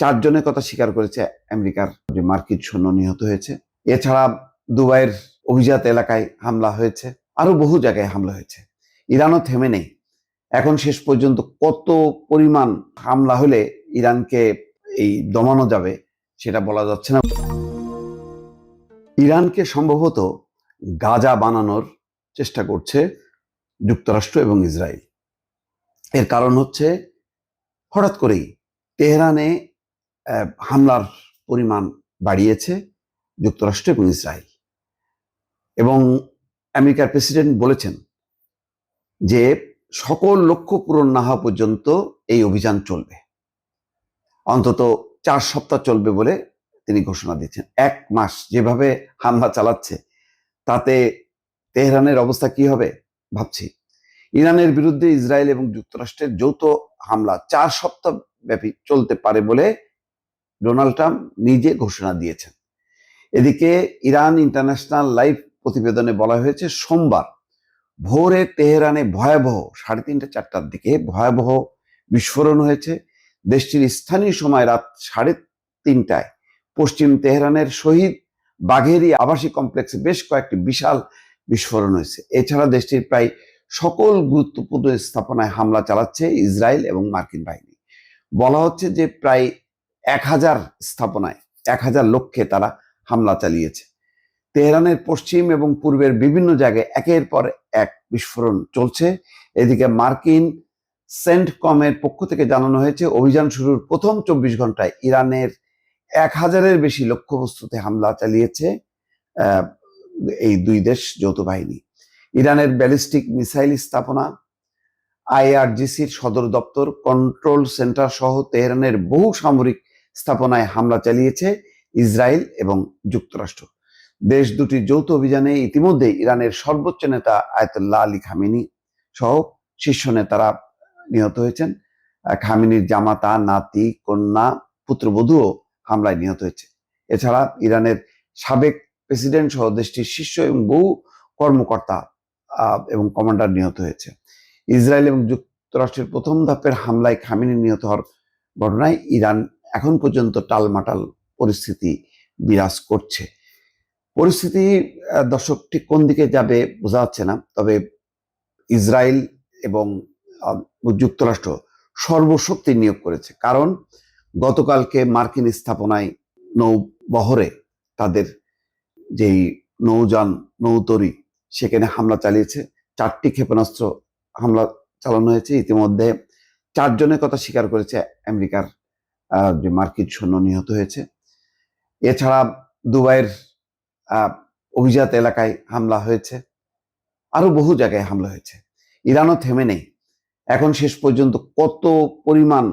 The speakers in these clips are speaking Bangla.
4 জনের কথা স্বীকার করেছে আমেরিকার যে মার্কিন সৈন্য নিহত হয়েছে। এছাড়া দুবাইয়ের অভিজাত এলাকায় হামলা হয়েছে, আরো বহু জায়গায় হামলা হয়েছে। ইরানও থেমে নেই। এখন শেষ পর্যন্ত কত পরিমাণ হামলা হলে ইরানকে দমানো যাবে সেটা বলা যাচ্ছে না। ইরানকে সম্ভবত গাজা বানানোর চেষ্টা করছে যুক্তরাষ্ট্র এবং ইসরায়েল। এর কারণ হচ্ছে হঠাৎ করেই তেহরানে হামলার পরিমাণ বাড়িয়েছে যুক্তরাষ্ট্র এবং ইসরায়েল, এবং আমেরিকার প্রেসিডেন্ট বলেছেন যে সকল লক্ষ্য পূরণ না হওয়া পর্যন্ত এই অভিযান চলবে, অন্তত 4 সপ্তাহ চলবে বলে তিনি ঘোষণা দিচ্ছেন। 1 মাস যেভাবে হামলা চালাচ্ছে তাতে তেহরানের অবস্থা কি হবে ভাবছি। ইরানের বিরুদ্ধে ইসরায়েল এবং যুক্তরাষ্ট্রের যৌথ হামলা 4 সপ্তাহ ব্যাপী চলতে পারে বলে ডোনাল্ড ট্রাম্প নিজে ঘোষণা দিয়েছেন। এদিকে ইরান ইন্টারন্যাশনাল লাইভ প্রতিবেদনে বলা হয়েছে সোমবার ভোরে তেহরানে ভয়াবহ 3:30-4টার দিকে ভয়াবহ বিস্ফোরণ হয়েছে। দেশটির স্থানীয় সময় রাত 3:30টায় পশ্চিম তেহরানের শহীদ বাঘেরি আবাসিক কমপ্লেক্সে বেশ কয়েকটি বিশাল বিস্ফোরণ হয়েছে। এছাড়া দেশটির প্রায় সকল গুরুত্বপূর্ণ স্থাপনায় হামলা চালাচ্ছে ইসরায়েল এবং মার্কিন বাহিনী। বলা হচ্ছে যে প্রায় 1000 স্থাপনায় 1000 লক্ষ্যে তারা হামলা চালিয়েছে। তেহরানের পশ্চিম এবং পূর্বের বিভিন্ন জায়গায় একের পর এক বিস্ফোরণ চলছে। এদিকে মার্কিন সেন্টকমের পক্ষ থেকে জানানো হয়েছে অভিযান শুরুর প্রথম 24 ঘন্টায় ইরানের 1000-এর বেশি লক্ষ্যবস্তুতে হামলা চালিয়েছে এই দুই দেশ যৌথ বাহিনী। ইরানের ব্যালিস্টিক মিসাইল স্থাপনা, আইআরজিসির সদর দপ্তর, কন্ট্রোল সেন্টার সহ তেহরানের বহু সামরিক স্থাপনায় হামলা চালিয়েছে ইসরায়েল এবং যুক্তরাষ্ট্র। দেশ দুটির যৌথ অভিযানে ইতিমধ্যে ইরানের সর্বোচ্চ নেতা আয়াতুল্লাহ আলী খামেনি সহ শীর্ষ নেতারা নিহত হয়েছেন। খামেনির জামাতা, নাতি, কন্যা, পুত্রবধূও হামলায় নিহত হয়েছে। এছাড়া ইরানের সাবেক প্রেসিডেন্ট সহ দেশটির শীর্ষ এবং বহু কর্মকর্তা এবং কমান্ডার নিহত হয়েছে। ইসরায়েল এবং যুক্তরাষ্ট্রের প্রথম ধাপের হামলায় খামেনি নিহত হওয়ার ঘটনায় ইরান এখন পর্যন্ত টালমাটাল পরিস্থিতি বিরাজ করছে। পরিস্থিতি দর্শক ঠিক কোন দিকে যাবে বোঝা যাচ্ছে না। তবে ইসরায়েল এবং যুক্তরাষ্ট্র সর্বশক্তি নিয়োগ করেছে, কারণ গতকালকে মার্কিন স্থাপনায় নৌবহরে তাদের যেই নৌযান নৌতরি সেখানে হামলা চালিয়েছে। 4টি ক্ষেপণাস্ত্র হামলা চালানো হয়েছে। ইতিমধ্যে 4 জনের কথা স্বীকার করেছে আমেরিকার যে মার্কিন সৈন্য নিহত হয়েছে। এছাড়া দুবাইয়ের অভিজাত এলাকায় হামলা হয়েছে, আরো বহু জায়গায় হামলা হয়েছে। ইরানও থেমে নেই। এখন শেষ পর্যন্ত কত পরিমাণ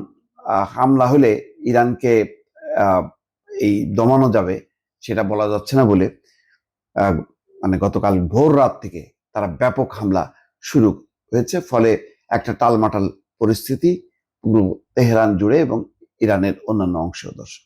হামলা হলে ইরানকে দমানো যাবে সেটা বলা যাচ্ছে না বলে মানে গতকাল ভোর রাত থেকে তারা ব্যাপক হামলা শুরু হয়েছে। ফলে একটা টালমাটাল পরিস্থিতি পুরো তেহরান জুড়ে এবং ইরানের অন্যান্য অংশ। দর্শক।